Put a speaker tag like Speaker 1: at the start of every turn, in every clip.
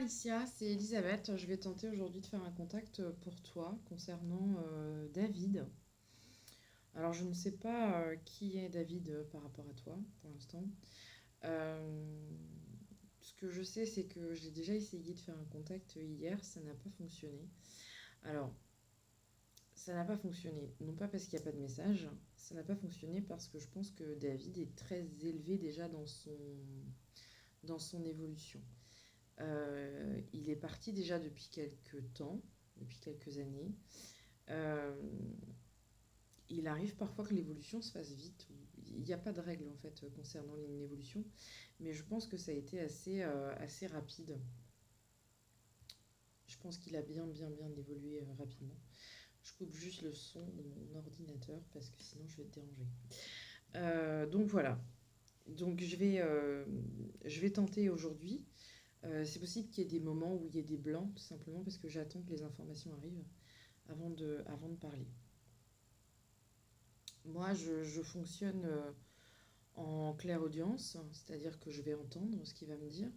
Speaker 1: Alicia, c'est Elisabeth. Je vais tenter aujourd'hui de faire un contact pour toi concernant David. Alors, je ne sais pas qui est David par rapport à toi pour l'instant. Euh, Ce que je sais, c'est que j'ai déjà essayé de faire un contact hier, ça n'a pas fonctionné. Alors, ça n'a pas fonctionné, non pas parce qu'il n'y a pas de message, ça n'a pas fonctionné parce que je pense que David est très élevé déjà dans son évolution. Il est parti déjà depuis quelques temps, depuis quelques années. Euh, il arrive parfois que l'évolution se fasse vite. Il n'y a pas de règle en fait concernant l'évolution, mais je pense que ça a été assez rapide. Je pense qu'il a bien évolué rapidement. Je coupe juste le son de mon ordinateur parce que sinon je vais te déranger. Donc voilà. Donc je vais tenter aujourd'hui. C'est possible qu'il y ait des moments où il y ait des blancs, tout simplement parce que j'attends que les informations arrivent avant de parler. Moi, je fonctionne en clairaudience, c'est-à-dire que je vais entendre ce qu'il va me dire.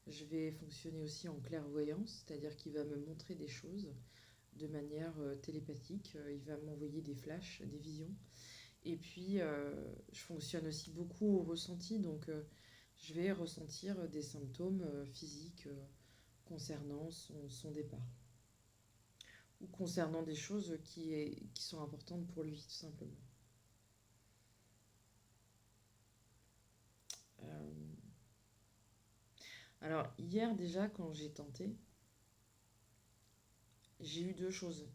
Speaker 1: Je vais fonctionner aussi en clairvoyance, c'est-à-dire qu'il va me montrer des choses de manière télépathique. Il va m'envoyer des flashs, des visions. Et puis, je fonctionne aussi beaucoup au ressenti, donc je vais ressentir des symptômes physiques concernant son départ. Ou concernant des choses qui sont importantes pour lui, tout simplement. Euh, Alors, hier déjà, quand j'ai tenté, j'ai eu deux choses.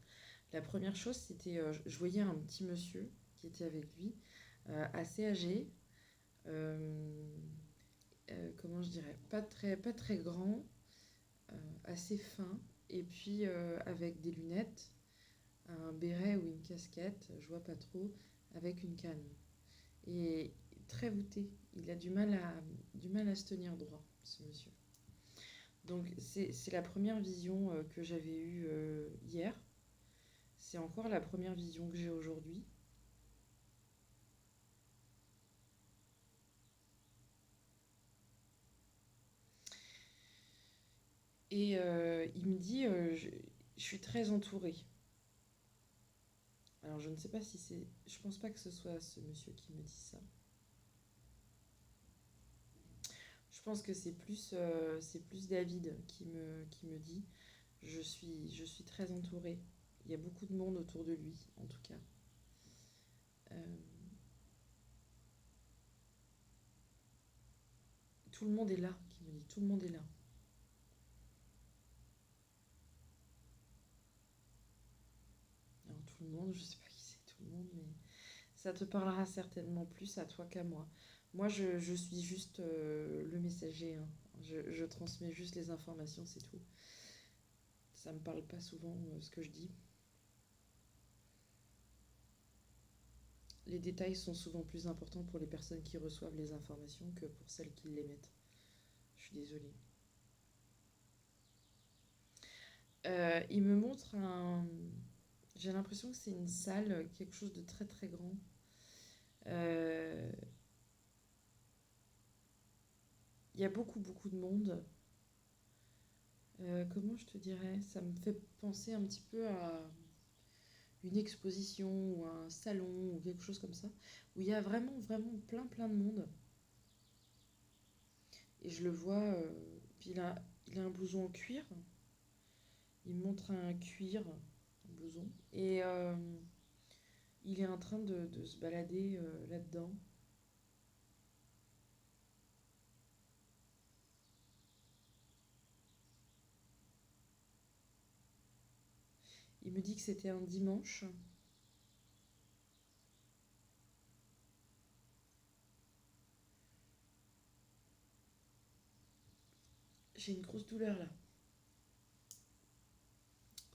Speaker 1: La première chose, c'était, je voyais un petit monsieur qui était avec lui, assez âgé, euh, comment je dirais, pas très grand, assez fin, et puis avec des lunettes, un béret ou une casquette, je vois pas trop, avec une canne. Et très voûté, il a du mal à se tenir droit, ce monsieur. Donc c'est la première vision que j'avais eue hier. C'est encore la première vision que j'ai aujourd'hui. Et il me dit, je suis très entourée. Alors je ne sais pas si c'est... Je pense pas que ce soit ce monsieur qui me dit ça. Je pense que c'est plus David qui me dit, je suis très entourée. Il y a beaucoup de monde autour de lui, en tout cas. Euh, Tout le monde est là, qui me dit, tout le monde est là. Alors tout le monde, je sais pas qui c'est tout le monde, mais ça te parlera certainement plus à toi qu'à moi. Moi, je suis juste le messager, hein. Je transmets juste les informations, c'est tout. Ça me parle pas souvent ce que je dis. Les détails sont souvent plus importants pour les personnes qui reçoivent les informations que pour celles qui les mettent. Je suis désolée. Il me montre un... J'ai l'impression que c'est une salle, quelque chose de très très grand. Euh, Il y a beaucoup de monde. Comment je te dirais? Ça me fait penser un petit peu à une exposition ou un salon ou quelque chose comme ça, où il y a vraiment plein de monde. Et je le vois, puis il a un blouson en cuir. Il me montre un cuir, un blouson. Et il est en train de se balader là-dedans. Il me dit que c'était un dimanche. J'ai une grosse douleur là,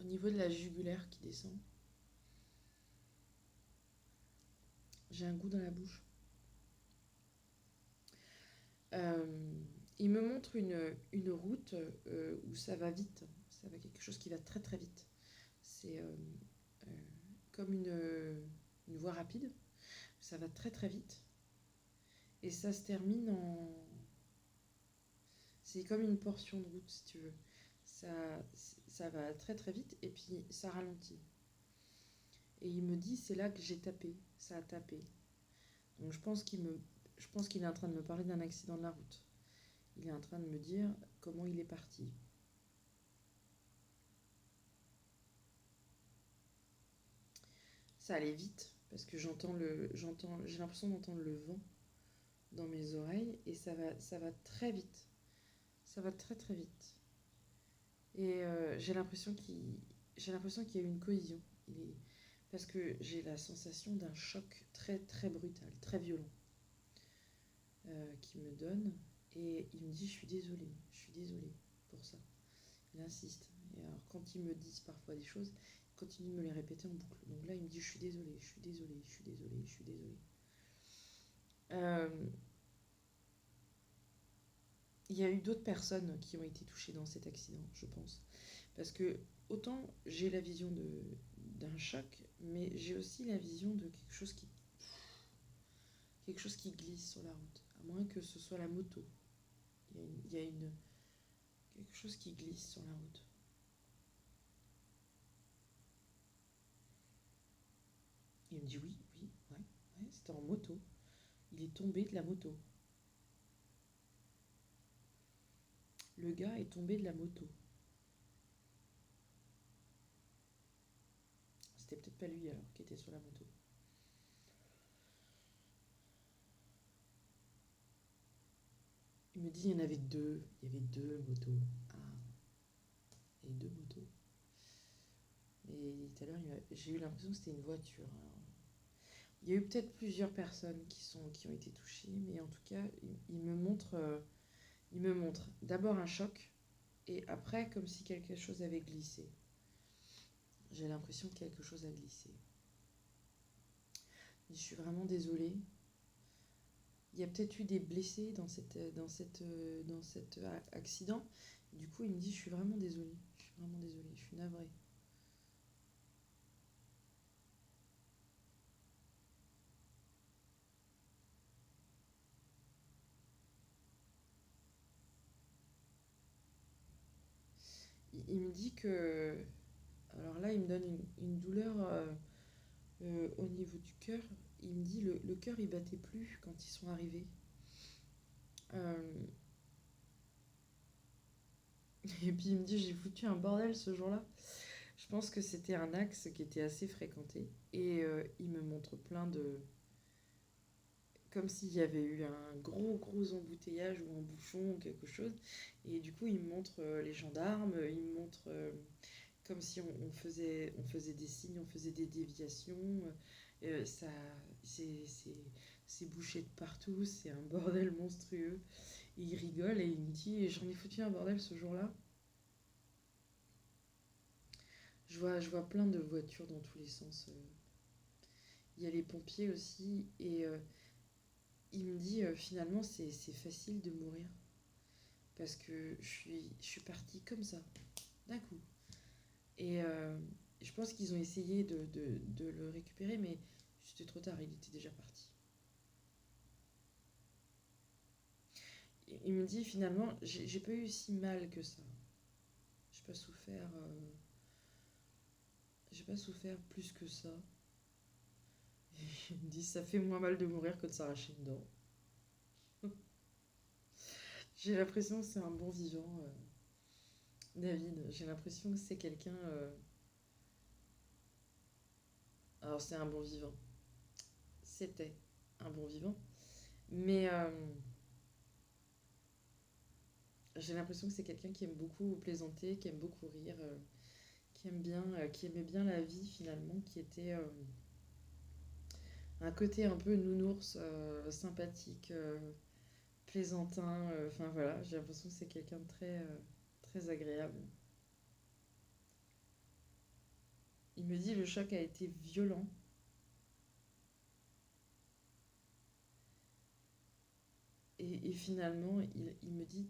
Speaker 1: au niveau de la jugulaire qui descend. J'ai un goût dans la bouche. Euh, il me montre une route où ça va vite. Ça va quelque chose qui va très très vite. C'est euh, comme une voie rapide. Ça va très très vite. Et ça se termine en... C'est comme une portion de route, si tu veux. ça va très très vite et puis ça ralentit. Et il me dit, c'est là que j'ai tapé, ça a tapé. Donc je pense qu'il est en train de me parler d'un accident de la route. Il est en train de me dire comment il est parti. Ça allait vite parce que j'ai l'impression d'entendre le vent dans mes oreilles et ça va très vite. Ça va très très vite. Et j'ai l'impression qu'il y a eu une collision. Parce que j'ai la sensation d'un choc très très brutal, très violent, qui me donne. Et il me dit, je suis désolé pour ça. Il insiste. Et alors quand ils me disent parfois des choses, il continue de me les répéter en boucle. Donc là, il me dit, je suis désolé, je suis désolé, je suis désolé, je suis désolé. Euh, il y a eu d'autres personnes qui ont été touchées dans cet accident, je pense. Parce que autant j'ai la vision d'un choc, mais j'ai aussi la vision de quelque chose qui glisse sur la route. À moins que ce soit la moto. Il y a quelque chose qui glisse sur la route. Il me dit oui, oui, ouais, c'était en moto. Il est tombé de la moto. Le gars est tombé de la moto. C'était peut-être pas lui alors qui était sur la moto. Il me dit il y en avait deux. Il y avait deux motos. Ah, il y avait deux motos. Et tout à l'heure, j'ai eu l'impression que c'était une voiture. Alors, il y a eu peut-être plusieurs personnes qui ont été touchées, mais en tout cas, il me montre d'abord un choc et après comme si quelque chose avait glissé. J'ai l'impression que quelque chose a glissé. Je suis vraiment désolée. Il y a peut-être eu des blessés dans cet accident. Du coup, il me dit, je suis vraiment désolée. Je suis vraiment désolée. Je suis navrée. Il me dit que... Alors là, il me donne une douleur au niveau du cœur. Il me dit, le cœur, il battait plus quand ils sont arrivés. Euh, et puis il me dit, j'ai foutu un bordel ce jour-là. Je pense que c'était un axe qui était assez fréquenté. Et il me montre plein de... Comme s'il y avait eu un gros embouteillage ou un bouchon ou quelque chose. Et du coup, il me montre les gendarmes, il me montre comme si on faisait des signes, on faisait des déviations. Ça, c'est bouché de partout, c'est un bordel monstrueux. Et il rigole et il me dit, j'en ai foutu un bordel ce jour-là. Je vois plein de voitures dans tous les sens. Il y a les pompiers aussi. Et il me dit, finalement, c'est facile de mourir. Parce que je suis partie comme ça, d'un coup. Et je pense qu'ils ont essayé de le récupérer, mais c'était trop tard, il était déjà parti. Il me dit finalement, j'ai pas eu si mal que ça. J'ai pas souffert, j'ai pas souffert plus que ça. Et il me dit, ça fait moins mal de mourir que de s'arracher une dent. J'ai l'impression que c'est un bon vivant, David. J'ai l'impression que c'est quelqu'un. Alors c'est un bon vivant. C'était un bon vivant. Mais j'ai l'impression que c'est quelqu'un qui aime beaucoup plaisanter, qui aime beaucoup rire, qui aimait bien la vie finalement, qui était un côté un peu nounours, sympathique, plaisantin. Enfin voilà, j'ai l'impression que c'est quelqu'un de très agréable. Il me dit le choc a été violent. Et finalement, il me dit,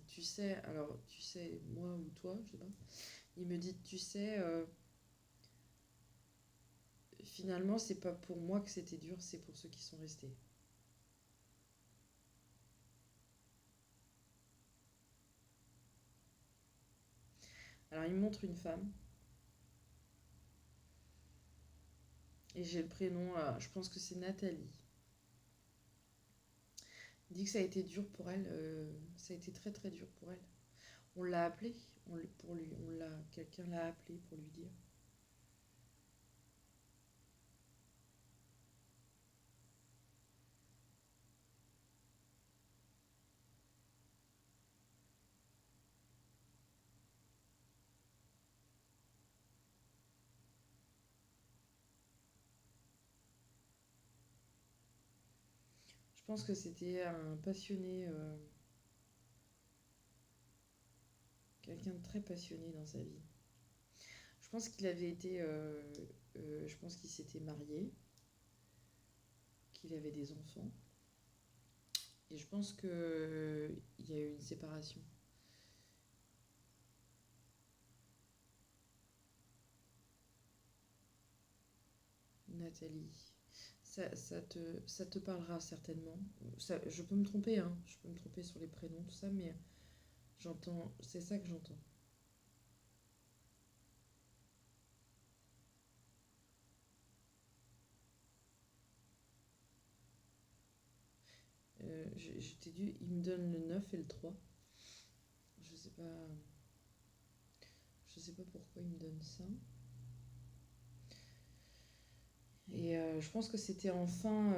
Speaker 1: tu sais, alors tu sais, moi ou toi, je sais pas, il me dit, tu sais, finalement, c'est pas pour moi que c'était dur, c'est pour ceux qui sont restés. Alors, il me montre une femme, et j'ai le prénom, je pense que c'est Nathalie. Il dit que ça a été dur pour elle, ça a été très très dur pour elle. On l'a appelé, quelqu'un l'a appelé pour lui dire. Je pense que c'était un passionné, quelqu'un de très passionné dans sa vie. Je pense qu'il avait été, je pense qu'il s'était marié, qu'il avait des enfants, et je pense que il y a eu une séparation. Nathalie, ça te parlera certainement. Je peux me tromper, hein, je peux me tromper sur les prénoms, tout ça, mais c'est ça que j'entends. Je t'ai dit, il me donne le 9 et le 3. Je sais pas, je sais pas pourquoi il me donne ça. Et je pense que c'était en fin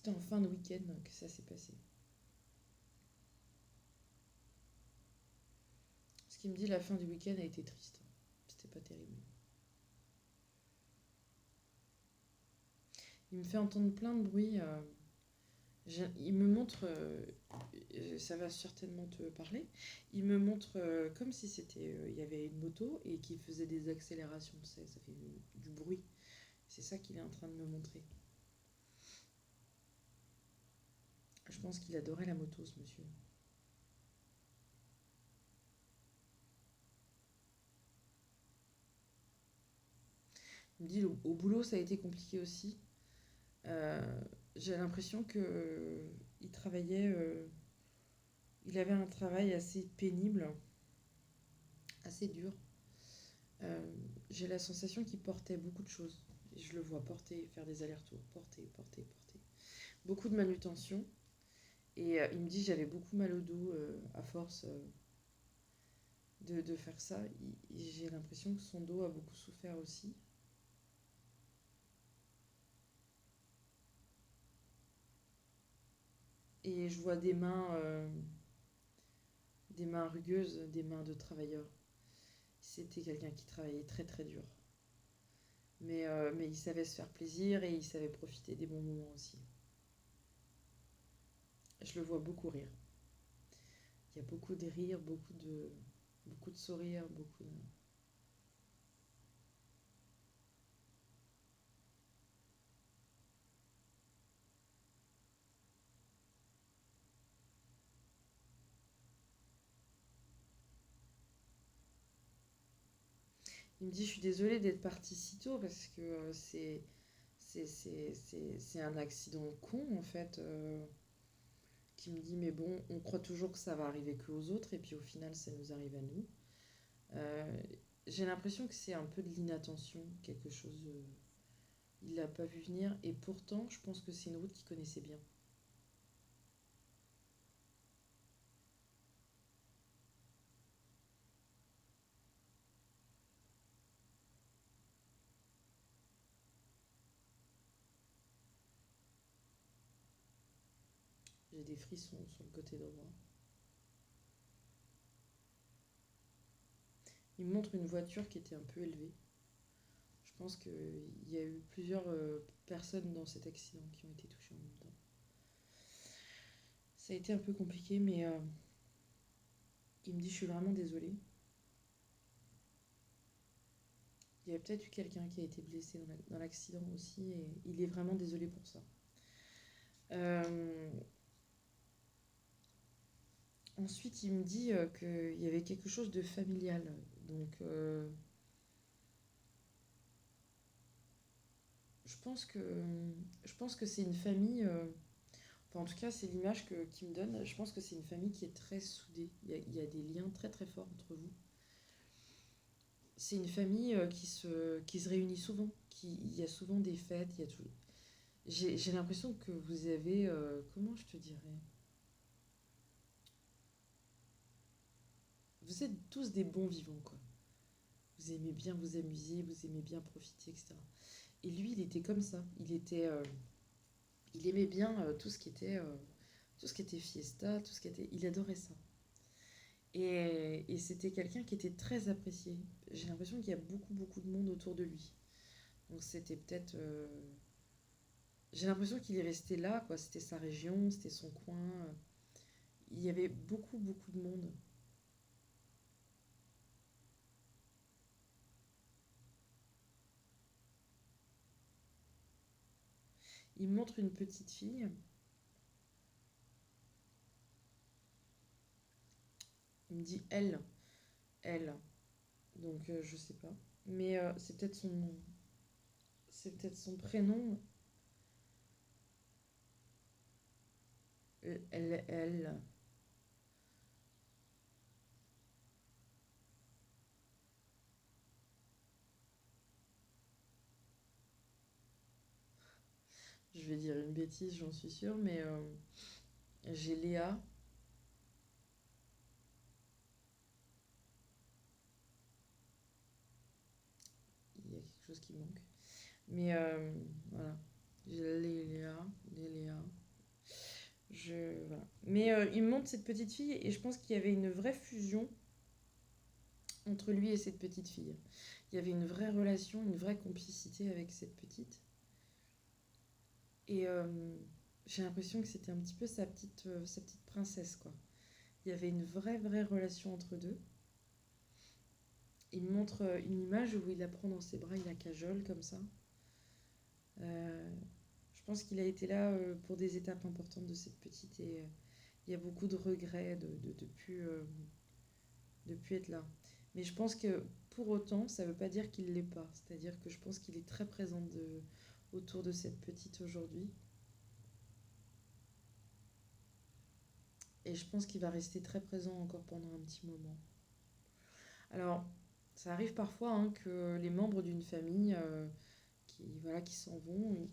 Speaker 1: de week-end que ça s'est passé. Ce qui me dit, la fin du week-end a été triste. C'était pas terrible. Il me fait entendre plein de bruit. Il me montre, ça va certainement te parler, il me montre comme si il y avait une moto et qu'il faisait des accélérations, ça fait du bruit. C'est ça qu'il est en train de me montrer. Je pense qu'il adorait la moto, ce monsieur. Il me dit, au boulot, ça a été compliqué aussi. Euh, j'ai l'impression que il travaillait, il avait un travail assez pénible, assez dur. Euh, j'ai la sensation qu'il portait beaucoup de choses. Et je le vois porter, faire des allers-retours, porter. Beaucoup de manutention. Et il me dit j'avais beaucoup mal au dos à force de faire ça. J'ai l'impression que son dos a beaucoup souffert aussi. Et je vois des mains rugueuses, des mains de travailleur. C'était quelqu'un qui travaillait très très dur. Mais il savait se faire plaisir et il savait profiter des bons moments aussi. Je le vois beaucoup rire. Il y a beaucoup de rires, beaucoup de sourires, beaucoup de... Il me dit, je suis désolée d'être partie si tôt parce que c'est un accident con en fait. Qui me dit, mais bon, on croit toujours que ça va arriver que aux autres et puis au final, ça nous arrive à nous. Euh, j'ai l'impression que c'est un peu de l'inattention, quelque chose. Il l'a pas vu venir et pourtant, je pense que c'est une route qu'il connaissait bien. J'ai des frissons sur le côté droit. Il me montre une voiture qui était un peu élevée. Je pense qu'il y a eu plusieurs personnes dans cet accident qui ont été touchées en même temps. Ça a été un peu compliqué, mais il me dit je suis vraiment désolée. Il y a peut-être eu quelqu'un qui a été blessé dans l'accident aussi et il est vraiment désolé pour ça. Euh, ensuite, il me dit qu'il y avait quelque chose de familial. Donc, je pense que, je pense que c'est une famille. Enfin, en tout cas, c'est l'image qu'il me donne. Je pense que c'est une famille qui est très soudée. Il y a des liens très très forts entre vous. C'est une famille qui se réunit souvent. Il y a souvent des fêtes. J'ai l'impression que vous avez... comment je te dirais? Vous êtes tous des bons vivants, quoi. Vous aimez bien vous amuser, vous aimez bien profiter, etc. Et lui, il était comme ça. Il aimait bien tout ce qui était fiesta, tout ce qui était... Il adorait ça. Et c'était quelqu'un qui était très apprécié. J'ai l'impression qu'il y a beaucoup, beaucoup de monde autour de lui. Donc c'était peut-être... j'ai l'impression qu'il est resté là, quoi. C'était sa région, c'était son coin. Il y avait beaucoup, beaucoup de monde. Il me montre une petite fille. Il me dit elle, elle. Donc je sais pas. Mais c'est peut-être son prénom. Elle. Je vais dire une bêtise, j'en suis sûre, mais j'ai Léa. Il y a quelque chose qui manque. Mais voilà. J'ai les Léa. Voilà. Mais il me montre cette petite fille et je pense qu'il y avait une vraie fusion entre lui et cette petite fille. Il y avait une vraie relation, une vraie complicité avec cette petite. Et j'ai l'impression que c'était un petit peu sa petite princesse, quoi. Il y avait une vraie, vraie relation entre deux. Il me montre une image où il la prend dans ses bras, il la cajole comme ça. Euh, je pense qu'il a été là pour des étapes importantes de cette petite et il y a beaucoup de regrets de plus être là. Mais je pense que pour autant, ça ne veut pas dire qu'il ne l'est pas. C'est-à-dire que je pense qu'il est très présent autour de cette petite aujourd'hui. Et je pense qu'il va rester très présent encore pendant un petit moment. Alors, ça arrive parfois hein, que les membres d'une famille qui s'en vont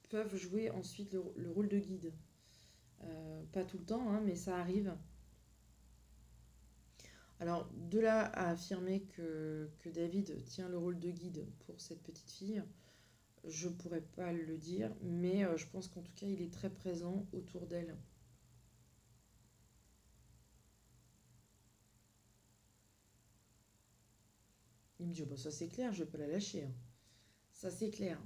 Speaker 1: peuvent jouer ensuite le rôle de guide. Pas tout le temps, hein, mais ça arrive. Alors, de là à affirmer que David tient le rôle de guide pour cette petite fille, je pourrais pas le dire, mais je pense qu'en tout cas, il est très présent autour d'elle. Il me dit, oh, bah, ça c'est clair, je vais pas la lâcher, hein. Ça c'est clair.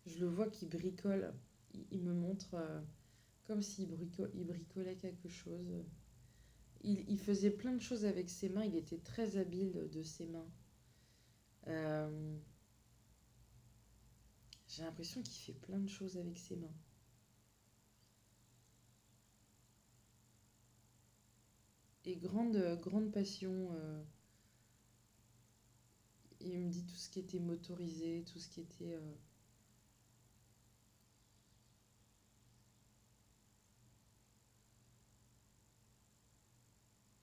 Speaker 1: Je le vois qu'il bricole. Il me montre comme s'il il bricolait quelque chose. Il faisait plein de choses avec ses mains, il était très habile de ses mains. Euh, j'ai l'impression qu'il fait plein de choses avec ses mains. Et grande, grande passion. Il me dit tout ce qui était motorisé, tout ce qui était...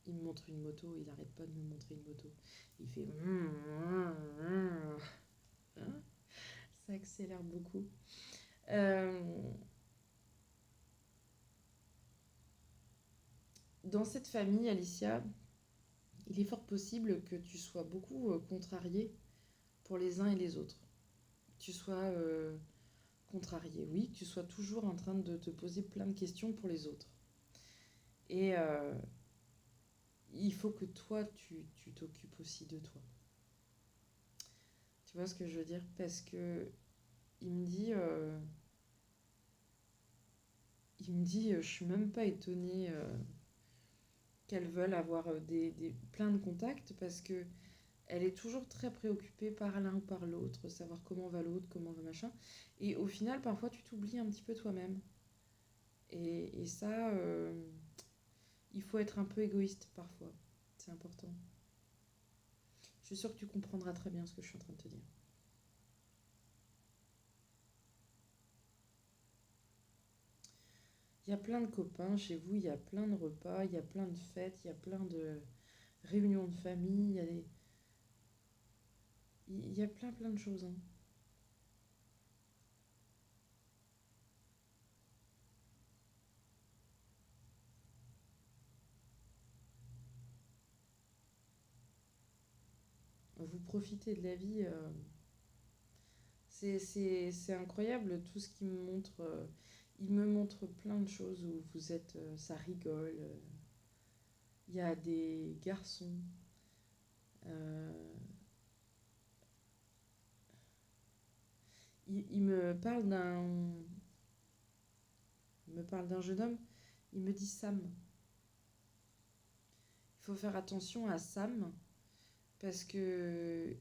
Speaker 1: il me montre une moto, il n'arrête pas de me montrer une moto. Il fait... Hein. Ça accélère beaucoup. Euh, dans cette famille, Alicia, il est fort possible que tu sois beaucoup contrarié pour les uns et les autres. Que tu sois contrarié, oui, que tu sois toujours en train de te poser plein de questions pour les autres. Et il faut que toi, tu t'occupes aussi de toi. Tu vois ce que je veux dire? Parce que il me dit, je suis même pas étonnée qu'elles veulent avoir plein de contacts parce que elle est toujours très préoccupée par l'un ou par l'autre, savoir comment va l'autre, comment va machin. Et au final, parfois, tu t'oublies un petit peu toi-même. Et ça, Il faut être un peu égoïste parfois. C'est important. Je suis sûre que tu comprendras très bien ce que je suis en train de te dire. Il y a plein de copains chez vous, il y a plein de repas, il y a plein de fêtes, il y a plein de réunions de famille, il y a plein de choses, hein. Vous profitez de la vie. C'est incroyable tout ce qu'il me montre. Il me montre plein de choses où vous êtes, ça rigole. Il y a des garçons. euh, il me parle d'un jeune homme. Il me dit Sam. Il faut faire attention à Sam parce que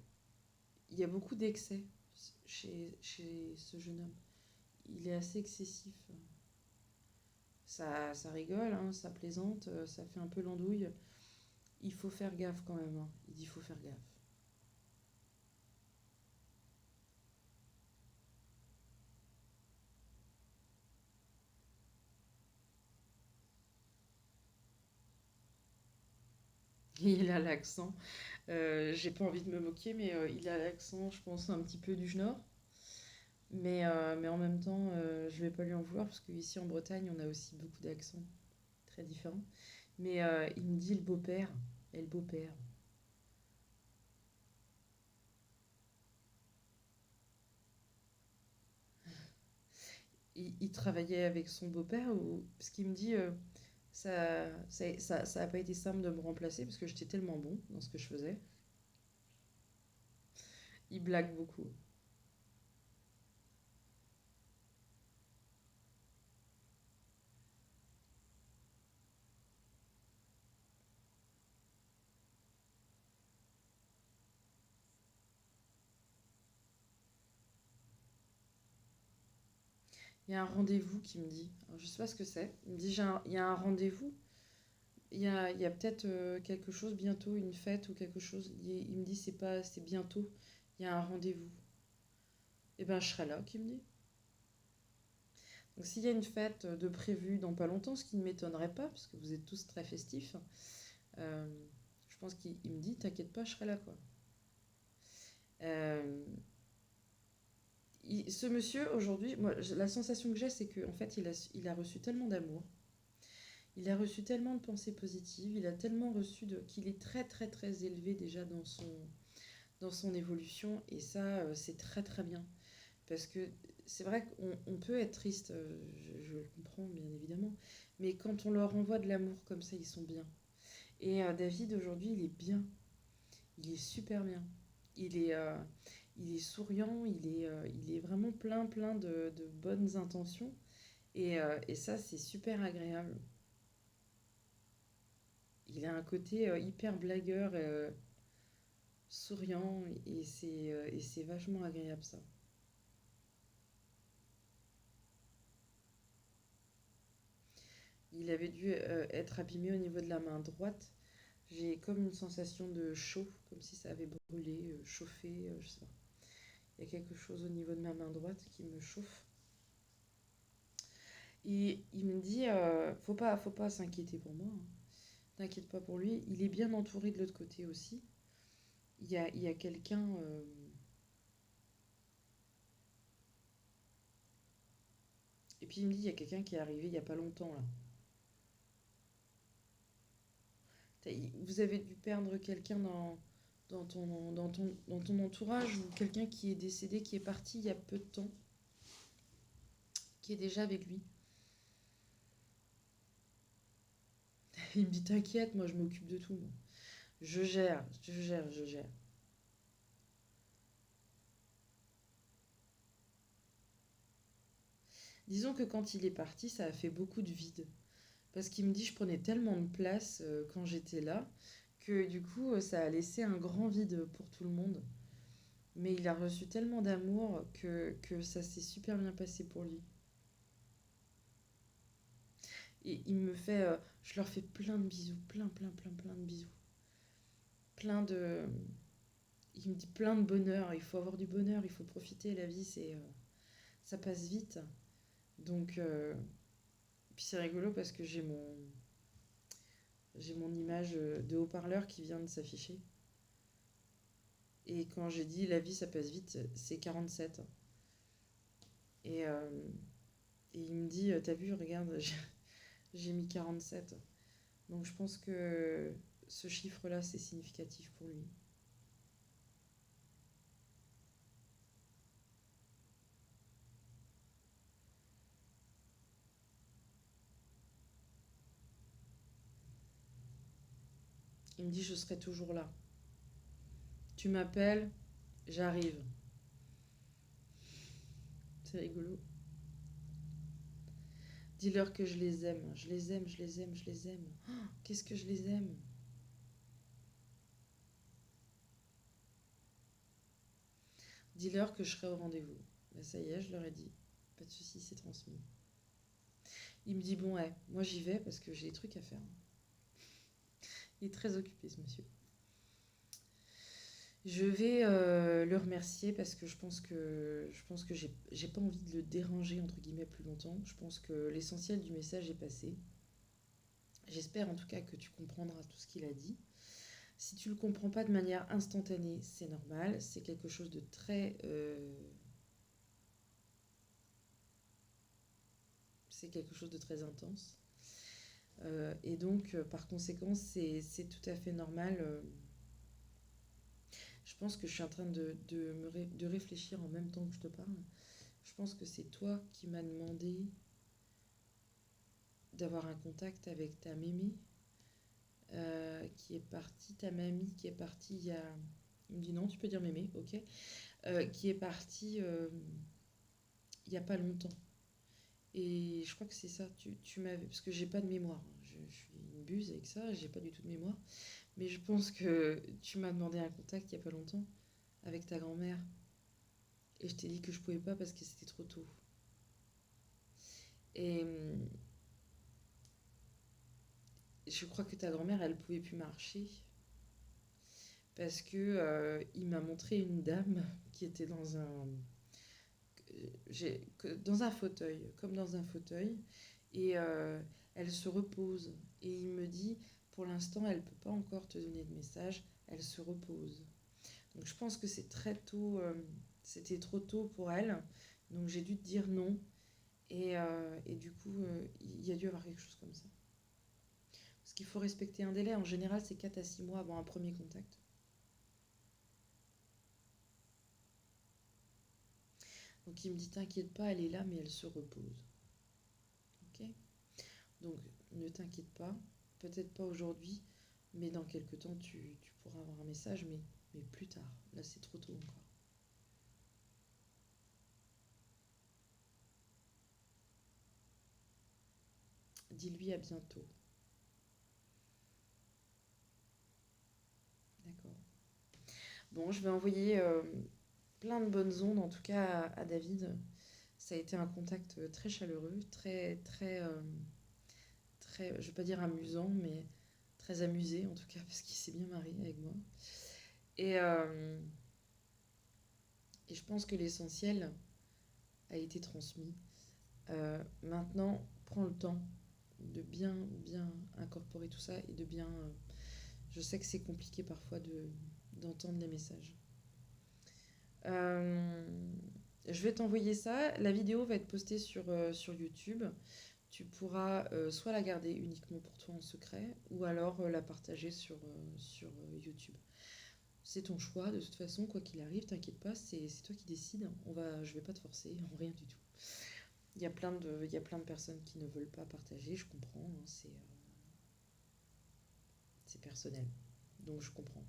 Speaker 1: il y a beaucoup d'excès chez ce jeune homme. Il est assez excessif. Ça rigole, hein, ça plaisante, ça fait un peu l'andouille. Il faut faire gaffe quand même, hein. Il dit il faut faire gaffe. Il a l'accent. J'ai pas envie de me moquer, mais il a l'accent, je pense, un petit peu du Nord. Mais en même temps, je vais pas lui en vouloir parce qu'ici en Bretagne, on a aussi beaucoup d'accents très différents. Mais il me dit le beau-père et le beau-père. Il travaillait avec son beau-père ou parce qu'il me dit ça a pas été simple de me remplacer parce que j'étais tellement bon dans ce que je faisais. Il blague beaucoup. Il y a un rendez-vous qui me dit. Alors, je sais pas ce que c'est. Il me dit il y a un rendez-vous. Il y a peut-être quelque chose bientôt, une fête ou quelque chose. Il me dit c'est pas c'est bientôt. Il y a un rendez-vous. Et ben je serai là, qui me dit. Donc s'il y a une fête de prévue dans pas longtemps, ce qui ne m'étonnerait pas, parce que vous êtes tous très festifs, euh, je pense qu'il me dit t'inquiète pas, je serai là quoi. Euh, ce monsieur aujourd'hui, moi la sensation que j'ai c'est qu'en fait il a reçu tellement d'amour, il a reçu tellement de pensées positives, il a tellement reçu qu'il est très élevé déjà dans son évolution et ça c'est très bien parce que c'est vrai qu'on peut être triste, je le comprends bien évidemment, mais quand on leur envoie de l'amour comme ça ils sont bien et David aujourd'hui il est bien, il est super bien, il est, euh, il est souriant, il est vraiment plein de bonnes intentions et ça c'est super agréable. Il a un côté hyper blagueur, souriant et c'est vachement agréable ça. Il avait dû être abîmé au niveau de la main droite. J'ai comme une sensation de chaud, comme si ça avait brûlé, chauffé, je sais pas. Il y a quelque chose au niveau de ma main droite qui me chauffe. Et il me dit, faut pas s'inquiéter pour moi, hein. T'inquiète pas pour lui. Il est bien entouré de l'autre côté aussi. Il y a quelqu'un. Et puis il me dit, il y a quelqu'un qui est arrivé il y a pas longtemps là. Vous avez dû perdre quelqu'un dans ton entourage ou quelqu'un qui est décédé, qui est parti il y a peu de temps, qui est déjà avec lui. Il me dit t'inquiète, moi je m'occupe de tout. Moi. Je gère. Disons que quand il est parti, ça a fait beaucoup de vide. Parce qu'il me dit je prenais tellement de place quand j'étais là que du coup ça a laissé un grand vide pour tout le monde. Mais il a reçu tellement d'amour que ça s'est super bien passé pour lui. Et il me fait, je leur fais plein de bisous, plein de bisous. Plein de, il me dit plein de bonheur, il faut avoir du bonheur, il faut profiter, la vie, ça passe vite. Donc, puis c'est rigolo parce que j'ai mon image de haut-parleur qui vient de s'afficher. Et quand j'ai dit la vie, ça passe vite, c'est 47. Et, euh, et il me dit, t'as vu, regarde, j'ai mis 47. Donc je pense que ce chiffre-là, c'est significatif pour lui. Il me dit, je serai toujours là. Tu m'appelles, j'arrive. C'est rigolo. Dis-leur que je les aime. Je les aime, je les aime, je les aime. Oh, qu'est-ce que je les aime. Dis-leur que je serai au rendez-vous. Ben, ça y est, je leur ai dit. Pas de souci, c'est transmis. Il me dit, bon, ouais, moi j'y vais parce que j'ai des trucs à faire. Il est très occupé, ce monsieur. Je vais le remercier parce que je pense que j'ai pas envie de le déranger entre guillemets plus longtemps. Je pense que l'essentiel du message est passé. J'espère en tout cas que tu comprendras tout ce qu'il a dit. Si tu le comprends pas de manière instantanée, c'est normal. C'est quelque chose de très c'est quelque chose de très intense. Et donc par conséquent, c'est tout à fait normal. Je pense que je suis en train de réfléchir en même temps que je te parle. Je pense que c'est toi qui m'as demandé d'avoir un contact avec ta mémé qui est partie, ta mamie qui est partie il y a... Il me dit non, tu peux dire mémé, ok. Qui est partie il n'y a pas longtemps. Et je crois que c'est ça, tu m'avais... Parce que j'ai pas de mémoire, je suis une buse avec ça, j'ai pas du tout de mémoire. Mais je pense que tu m'as demandé un contact il n'y a pas longtemps avec ta grand-mère. Et je t'ai dit que je pouvais pas parce que c'était trop tôt. Et je crois que ta grand-mère, elle pouvait plus marcher parce que il m'a montré une dame qui était dans un fauteuil, comme dans un fauteuil, et elle se repose. Et il me dit, pour l'instant, elle peut pas encore te donner de message, elle se repose. Donc je pense que c'est très tôt, c'était trop tôt pour elle, donc j'ai dû te dire non. Et du coup, il y a dû y avoir quelque chose comme ça. Parce qu'il faut respecter un délai. En général, c'est 4 à 6 mois avant un premier contact. Donc il me dit, t'inquiète pas, elle est là, mais elle se repose. Ok. Donc ne t'inquiète pas. Peut-être pas aujourd'hui, mais dans quelques temps, tu pourras avoir un message, mais plus tard. Là, c'est trop tôt encore. Dis-lui à bientôt. D'accord. Bon, je vais envoyer plein de bonnes ondes, en tout cas à David. Ça a été un contact très chaleureux, très, je ne vais pas dire amusant, mais très amusé en tout cas, parce qu'il s'est bien marié avec moi. Et, euh, et je pense que l'essentiel a été transmis. Maintenant, prends le temps de bien incorporer tout ça et de bien... je sais que c'est compliqué parfois d'entendre les messages. Euh, je vais t'envoyer ça. La vidéo va être postée sur YouTube. Tu pourras soit la garder uniquement pour toi en secret, ou alors la partager sur YouTube. C'est ton choix, de toute façon, quoi qu'il arrive, t'inquiète pas, c'est toi qui décides. Je vais pas te forcer, rien du tout. Il y a plein de personnes qui ne veulent pas partager, je comprends, hein, c'est personnel, donc je comprends.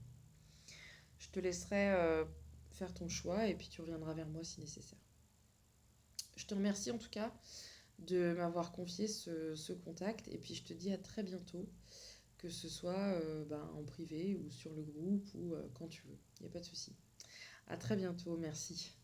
Speaker 1: Je te laisserai faire ton choix et puis tu reviendras vers moi si nécessaire. Je te remercie en tout cas de m'avoir confié ce contact et puis je te dis à très bientôt, que ce soit en privé ou sur le groupe ou quand tu veux. Il n'y a pas de souci. À très bientôt, merci.